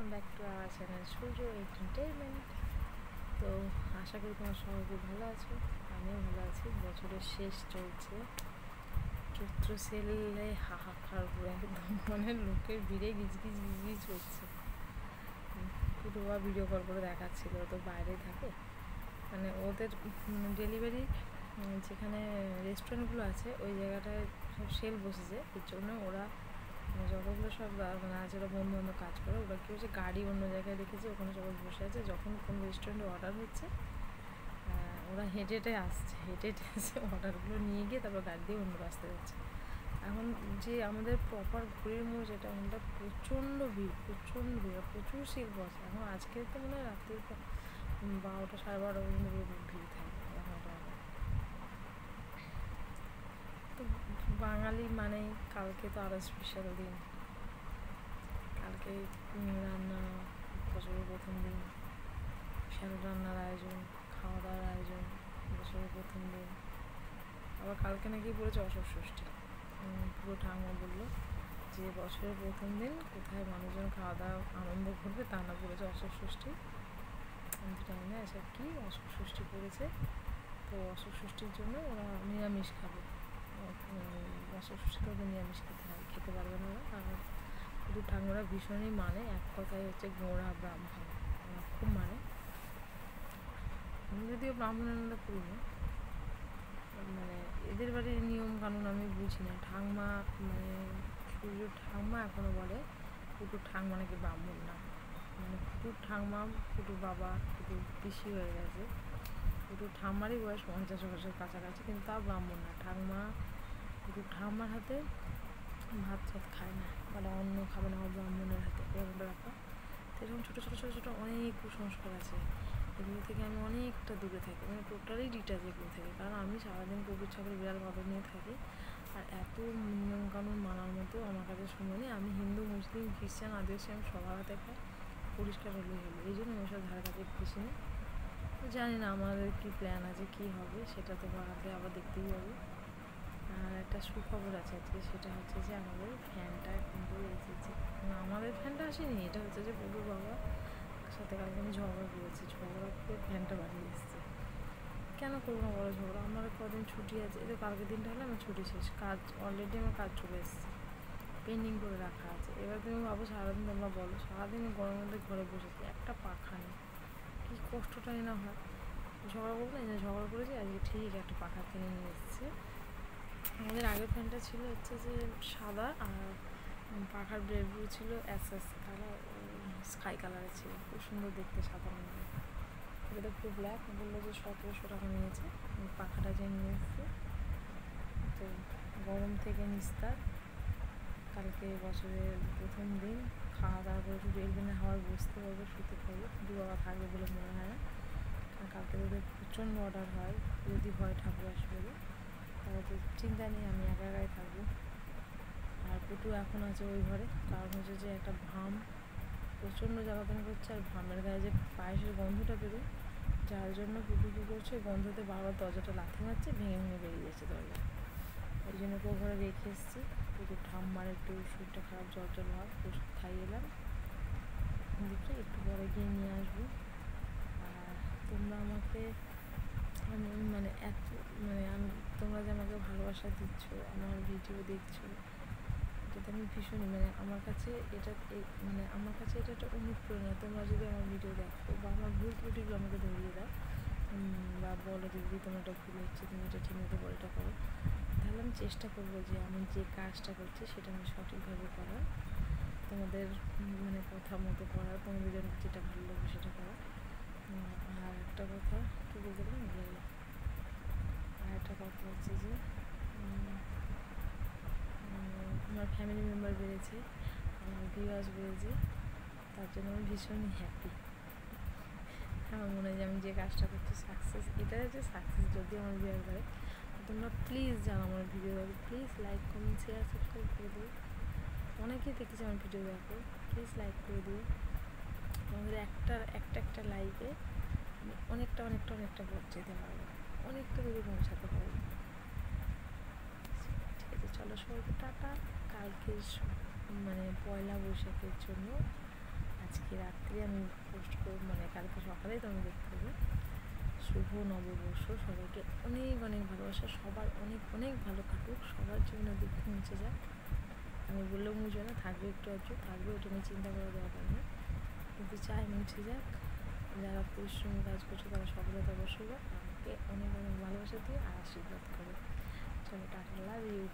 Welcome back to our channel Surya entertainment. তো আশা করি তোমার সবাই খুব ভালো আছো, আমিও ভালো আছি। বছরের শেষ চলছে, চৈত্র সেলে হাহাকার পুরো একদম, মানে লোকের ভিড়ে গিজগিজ গিজগিজ করছে। পুরো ভিডিও কল করে দেখাচ্ছিল, তো বাইরে থাকে, মানে ওদের ডেলিভারি যেখানে রেস্টুরেন্টগুলো আছে ওই জায়গাটায় সব সেল বসেছে, এর জন্য ওরা যতগুলো সব মানে আছে ওরা বন্ধু বান্ধব কাজ করে, ওরা কী হচ্ছে গাড়ি অন্য জায়গায় রেখেছে, ওখানে সবাই বসে আছে। যখন কোনো রেস্টুরেন্টে অর্ডার হচ্ছে ওরা হেঁটে হেঁটে আসছে, হেঁটে হেঁটে এসে অর্ডারগুলো নিয়ে গিয়ে তারপর গাড়ি দিয়ে অন্য রাস্তায় যাচ্ছে। এখন যে আমাদের প্রপার ঘুরির মোড় যেটা, ওখানটা প্রচণ্ড ভিড়, প্রচুর সেল বসে। এখন আজকে তো মনে হয় রাত্রির 12টা 12:30 পর্যন্ত ভিড় থাকবে ওখানটা। তো বাঙালি মানেই কালকে তো আরও স্পেশাল দিন, কালকে রান্না, বছরের প্রথম দিন, বিশাল রান্নার আয়োজন, খাওয়া দাওয়ার আয়োজন, বছরের প্রথম দিন। আবার কালকে নাকি পড়েছে অশোক ষষ্ঠী। পুরো ঠাকুমা বললো যে বছরের প্রথম দিন কোথায় মানুষজন খাওয়া দাওয়া আনন্দ করবে, তা না পড়েছে অশোক ষষ্ঠী। আমি তো জানি না এসব কী, অশোক ষষ্ঠী পড়েছে। তো অশোক ষষ্ঠীর জন্য ওরা নিরামিষ খাবে, অশোক ষষ্ঠীতে ওদের নিরামিষ খেতে পারবে না ওরা। আর শুধু ঠাকুরা ভীষণই মানে, এক কথায় হচ্ছে গোঁড়া ব্রাহ্মণ, খুব মানে। আমি যদিও ব্রাহ্মণের মধ্যে পড়ি না, মানে এদের বাড়ির নিয়ম কানুন আমি বুঝি না। ঠাকমা মানে সূর্য ঠাকমা এখনও বলে ফুটুর ঠাকমা নাকি ব্রাহ্মণ না, মানে ফুটুর ঠাকমা, ফুটুর বাবা, ফুটুর পিসি হয়ে গেছে, ফুটুর ঠাম্মারই বয়স 50 বছরের কাছাকাছি, কিন্তু তাও ব্রাহ্মণ না। ঠাকমা ফুটুর ঠাম্মার হাতে ভাত টাত খায় না, মানে অন্ন খাবে না ব্রাহ্মণের হাতে, এরকম ব্যাপার। তো এরকম ছোটো ছোটো ছোটো ছোটো অনেক কুসংস্কার আছে, এগুলো থেকে আমি অনেকটা দূরে থাকি, মানে টোটালি ডিটাচ এগুলো থেকে। কারণ আমি সারাদিন কুকুর ছাগল বিড়াল বাদর নিয়ে থাকি, আর এত নিয়মকানুন মানার মতো আমার কাছে সময় নেই। আমি হিন্দু মুসলিম খ্রিস্টান আদিবাসী আমি সবার হাতে খাই, পরিষ্কার হলেই হলো, এই জন্য আমি সব ধারে কাছে ঘেসি না। জানি না আমাদের কী প্ল্যান আছে, কী হবে সেটা তো আগে আবার দেখতেই হবে। আর একটা সুখবর আছে আজকে, সেটা হচ্ছে যে আমাদের ফ্যানটা কিন্তু এসেছে। আমাদের ফ্যানটা আসেনি, এটা হচ্ছে যে পুকুর বাবা সাথে কালকে আমি ঝগড়া করেছি, ঝগড়া করে ফ্যানটা বাড়িয়ে এসেছে। কেন করবো না বড় ঝগড়া, আমার কদিন ছুটি আছে, এই তো কালকে দিনটা হলে আমার ছুটি শেষ, কাজ অলরেডি আমার কাজ চলে এসেছে, পেন্ডিং করে রাখা আছে। এবার তুমি ভাবো সারাদিন, তোমরা বলো সারাদিন গরমের মধ্যে ঘরে বসেছি, একটা পাখা নেই, কী কষ্টটাই না হয়। ঝগড়া করবো না, যে ঝগড়া করেছি আজকে ঠিক একটা পাখা কিনে নিয়ে এসেছে। আমাদের আগের ফ্যানটা ছিল হচ্ছে যে সাদা, আর পাখার ব্লেডগুলো ছিল অ্যাসেস কালার, স্কাই কালারের ছিল, খুব সুন্দর দেখতে, সাদার মধ্যে। এটা পুরো ব্ল্যাক, বললো যে 1700 টাকা নিয়েছে, পাখাটা যে নিয়ে এসছে। তো গরম থেকে নিস্তার, কালকে বছরের প্রথম দিন, খাওয়া দাওয়া করে একটু বেলবেনে হাওয়ায় বসতে পারবো, শুতে পারবো। দু বাবা থাকবে বলে মনে হয় না, কারণ কালকে তোদের প্রচণ্ড অর্ডার হয়, যদি হয় ঠাকুর আসবে বলে, তাহলে তো চিন্তা নেই, আমি একা একাই থাকবো। আর পুটু এখন আছে ওই ঘরে, কারণ হচ্ছে যে একটা ঘাম প্রচণ্ড জ্বালাতন করছে, আর ঘামের গায়ে যে পায়েসের গন্ধটা বেরোয়, যার জন্য পুটু কী করছে, গন্ধতে বারবার দরজাটা লাথি মারছে, ভেঙে ভেঙে বেরিয়ে যাচ্ছে দরজা। ওই জন্য কেউ ঘরে রেখে এসেছি। পুটুর ঠাম্মার একটু শরীরটা খারাপ, জ্বর জ্বর ভাব, ওষুধ খাইয়ে এলাম, দেখি একটু পরে গিয়ে নিয়ে আসবো। আর তোমরা আমাকে মানে এত আমি তোমরা যে আমাকে ভালোবাসা দিচ্ছ, আমার ভিডিও দেখছো, এটাতে আমি ভীষণই আমার কাছে এটা আমার কাছে এটা একটা অনুপ্রেরণা। তোমরা যদি আমার ভিডিও দেখো বা আমার ভুল ত্রুটিগুলো আমাকে ধরিয়ে দাও, বা বলো যে দিদি তোমার এটা ভুল হচ্ছে, তুমি এটা ঠিকমতো করো, এটা করো, তাহলে আমি চেষ্টা করবো যে আমি যে কাজটা করছি সেটা আমি সঠিকভাবে করার, তোমাদের কথা মতো করার, তোমাদের জন্য যেটা ভালো লাগবে সেটা করার। আর একটা কথা কী বলতে পারি, আর একটা কথা হচ্ছে যে আমার ফ্যামিলি মেম্বার বেড়েছে, আমার ভিউয়ার্স বেড়েছে, তার জন্য আমি ভীষণই হ্যাপি। আমার মনে হয় যে আমি যে কাজটা করছি সাকসেস, এটা হচ্ছে সাকসেস যদি আমার ভিউয়ার্স বাড়ে। তোমরা প্লিজ যারা আমার ভিডিও দেখো, please like comment share subscribe করে দিও। অনেকেই দেখেছে আমার ভিডিও দেখো, প্লিজ লাইক করে দিও। তোমাদের একটা লাইকে আমি অনেকটা যেতে পারবো, অনেকটা দূরে পৌঁছাতে পারবো। ঠিক আছে, চলো সবাইকে টাটা। কালকে পয়লা বৈশাখের জন্য আজকে রাত্রে আমি পোস্ট করব, মানে কালকে সকালেই তো আমি দেখতে পাবো। শুভ নববর্ষ, সবাইকে অনেক অনেক ভালোবাসা, সবার অনেক অনেক ভালো কাটুক, সবার জীবনে দুঃখ মুছে যাক। আমি বললেও মুছবে না, থাকবে একটু আধটু থাকবে, ওটা নিয়ে চিন্তা করার দরকার নেই, কিন্তু চাই মুছে যাক। যারা পরিশ্রমী কাজ করছে তারা সফলতা অবশ্যই পাক। আমাকে অনেক অনেক ভালোবাসা দিয়ে আর আশীর্বাদ করে। চলো টাটা, লাভ ইউ।